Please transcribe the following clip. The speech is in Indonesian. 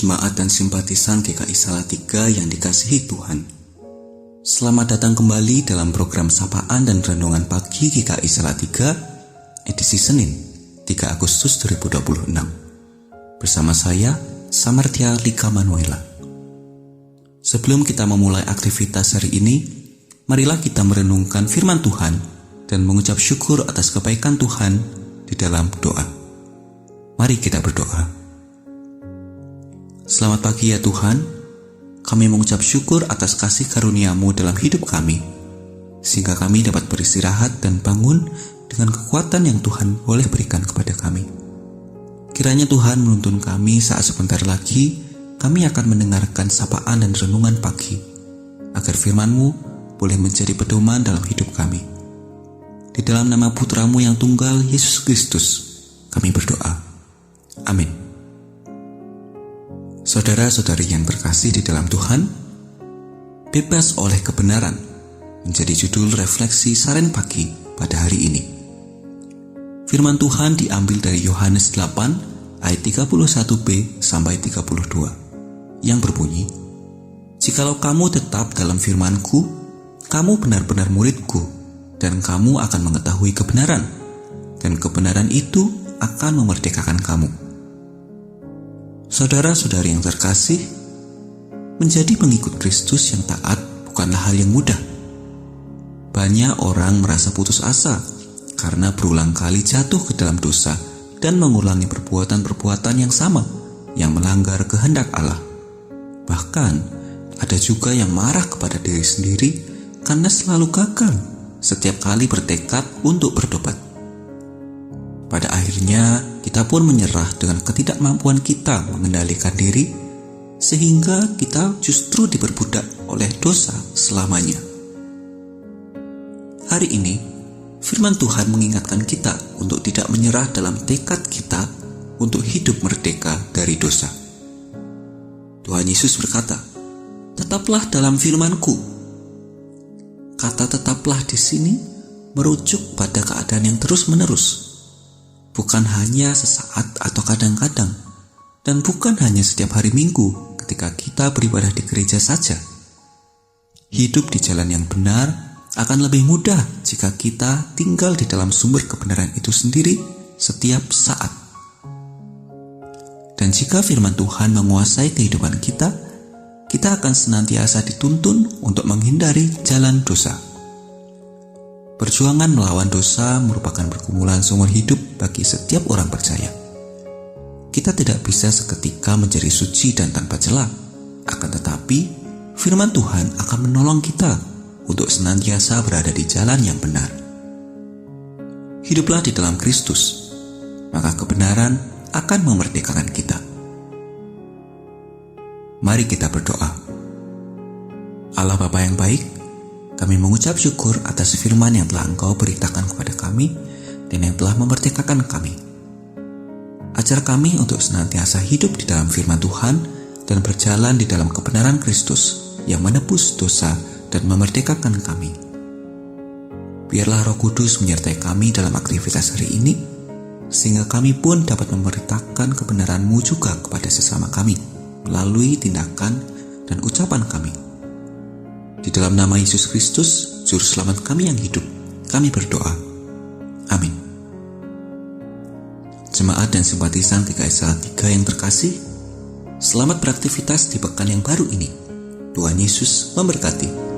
Jemaat dan simpatisan GKI Salatiga yang dikasihi Tuhan. Selamat datang kembali dalam program Sapaan dan Renungan Pagi GKI Salatiga, edisi Senin, 3 Agustus 2026. Bersama saya, Samartia Lika Manuela. Sebelum kita memulai aktivitas hari ini, marilah kita merenungkan firman Tuhan dan mengucap syukur atas kebaikan Tuhan di dalam doa. Mari kita berdoa. Selamat pagi ya Tuhan, kami mengucap syukur atas kasih karunia-Mu dalam hidup kami, sehingga kami dapat beristirahat dan bangun dengan kekuatan yang Tuhan boleh berikan kepada kami. Kiranya Tuhan menuntun kami saat sebentar lagi kami akan mendengarkan sapaan dan renungan pagi, agar firman-Mu boleh menjadi pedoman dalam hidup kami. Di dalam nama Putra-Mu yang tunggal, Yesus Kristus, kami berdoa. Amin. Saudara-saudari yang terkasih di dalam Tuhan, bebas oleh kebenaran menjadi judul refleksi Saran Pagi pada hari ini. Firman Tuhan diambil dari Yohanes 8 ayat 31b sampai 32 yang berbunyi, "Jikalau kamu tetap dalam firman-Ku, kamu benar-benar murid-Ku, dan kamu akan mengetahui kebenaran, dan kebenaran itu akan memerdekakan kamu." Saudara-saudari yang terkasih, menjadi pengikut Kristus yang taat bukanlah hal yang mudah. Banyak orang merasa putus asa karena berulang kali jatuh ke dalam dosa dan mengulangi perbuatan-perbuatan yang sama yang melanggar kehendak Allah. Bahkan, ada juga yang marah kepada diri sendiri karena selalu gagal setiap kali bertekad untuk bertobat. Pada akhirnya, kita pun menyerah dengan ketidakmampuan kita mengendalikan diri, sehingga kita justru diperbudak oleh dosa selamanya. Hari ini, firman Tuhan mengingatkan kita untuk tidak menyerah dalam tekad kita untuk hidup merdeka dari dosa. Tuhan Yesus berkata, "Tetaplah dalam firman-Ku." Kata "tetaplah" di sini merujuk pada keadaan yang terus-menerus. Bukan hanya sesaat atau kadang-kadang, dan bukan hanya setiap hari Minggu ketika kita beribadah di gereja saja. Hidup di jalan yang benar akan lebih mudah jika kita tinggal di dalam sumber kebenaran itu sendiri setiap saat. Dan jika firman Tuhan menguasai kehidupan kita, kita akan senantiasa dituntun untuk menghindari jalan dosa. Perjuangan melawan dosa merupakan pergumulan seumur hidup bagi setiap orang percaya. Kita tidak bisa seketika menjadi suci dan tanpa celah, akan tetapi firman Tuhan akan menolong kita untuk senantiasa berada di jalan yang benar. Hiduplah di dalam Kristus, maka kebenaran akan memerdekakan kita. Mari kita berdoa. Allah Bapa yang baik, kami mengucap syukur atas firman yang telah Engkau beritakan kepada kami dan yang telah memerdekakan kami. Ajar kami untuk senantiasa hidup di dalam firman Tuhan dan berjalan di dalam kebenaran Kristus yang menebus dosa dan memerdekakan kami. Biarlah Roh Kudus menyertai kami dalam aktivitas hari ini, sehingga kami pun dapat memberitakan kebenaran-Mu juga kepada sesama kami melalui tindakan dan ucapan kami. Di dalam nama Yesus Kristus, Juru Selamat kami yang hidup, kami berdoa. Amin. Jemaat dan simpatisan GKI Salatiga yang terkasih, selamat beraktivitas di pekan yang baru ini. Tuhan Yesus memberkati.